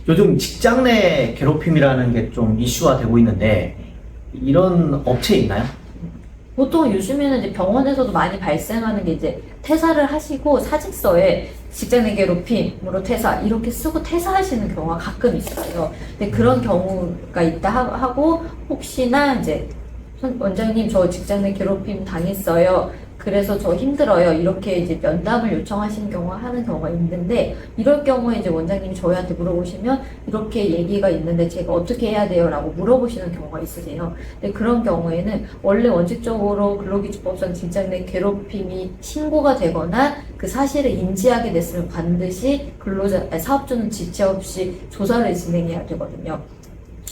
요즘 직장 내 괴롭힘이라는 게 좀 이슈화 되고 있는데 이런 업체 있나요? 보통 요즘에는 이제 병원에서도 많이 발생하는 게 이제 퇴사를 하시고 사직서에 직장 내 괴롭힘으로 퇴사 이렇게 쓰고 퇴사하시는 경우가 가끔 있어요. 근데 그런 경우가 있다 하고 혹시나 이제 원장님 저 직장 내 괴롭힘 당했어요. 그래서 저 힘들어요. 이렇게 이제 면담을 요청하시는 경우가 하는 경우가 있는데 이럴 경우에 이제 원장님이 저희한테 물어보시면 이렇게 얘기가 있는데 제가 어떻게 해야 돼요? 라고 물어보시는 경우가 있으세요. 근데 그런 경우에는 원래 원칙적으로 근로기준법상 직장 내 괴롭힘이 신고가 되거나 그 사실을 인지하게 됐으면 반드시 사업주는 지체 없이 조사를 진행해야 되거든요.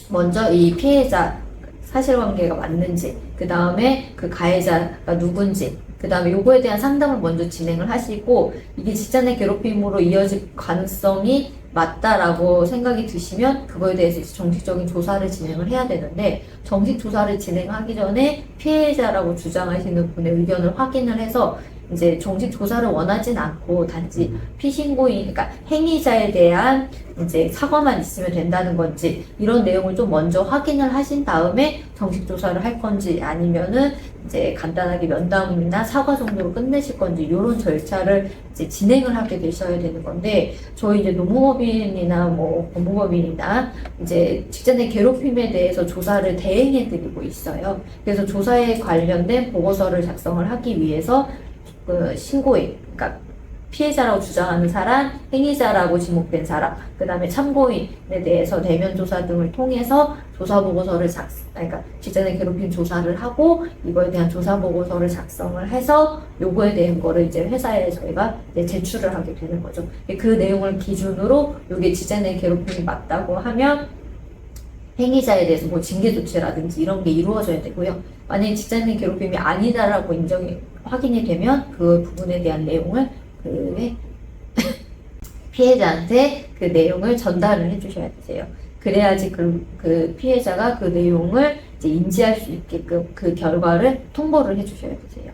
먼저 이 피해자 사실관계가 맞는지, 그 다음에 그 가해자가 누군지, 그 다음에 요거에 대한 상담을 먼저 진행을 하시고 이게 직장 내 괴롭힘으로 이어질 가능성이 맞다라고 생각이 드시면 그거에 대해서 이제 정식적인 조사를 진행을 해야 되는데 정식 조사를 진행하기 전에 피해자라고 주장하시는 분의 의견을 확인을 해서 이제 정식 조사를 원하진 않고 단지 피신고인, 그러니까 행위자에 대한 이제 사과만 있으면 된다는 건지 이런 내용을 좀 먼저 확인을 하신 다음에 정식 조사를 할 건지 아니면은 이제 간단하게 면담이나 사과 정도로 끝내실 건지 이런 절차를 이제 진행을 하게 되셔야 되는 건데 저희 이제 노무법인이나 뭐 법무법인이나 이제 직장 내 괴롭힘에 대해서 조사를 대행해 드리고 있어요. 그래서 조사에 관련된 보고서를 작성을 하기 위해서 그 신고인, 그러니까 피해자라고 주장하는 사람, 행위자라고 지목된 사람, 그 다음에 참고인에 대해서 대면 조사 등을 통해서 조사 보고서를 그러니까 직장 내 괴롭힘 조사를 하고 이거에 대한 조사 보고서를 작성을 해서 요거에 대한 거를 이제 회사에 저희가 이제 제출을 하게 되는 거죠. 그 내용을 기준으로 요게 직장 내 괴롭힘이 맞다고 하면 행위자에 대해서 뭐 징계 조치라든지 이런 게 이루어져야 되고요. 만약에 직장 내 괴롭힘이 아니다라고 확인이 되면 그 부분에 대한 내용을 그 피해자한테 그 내용을 전달을 해주셔야 되세요. 그래야지 그 피해자가 그 내용을 이제 인지할 수 있게끔 그 결과를 통보를 해주셔야 되세요.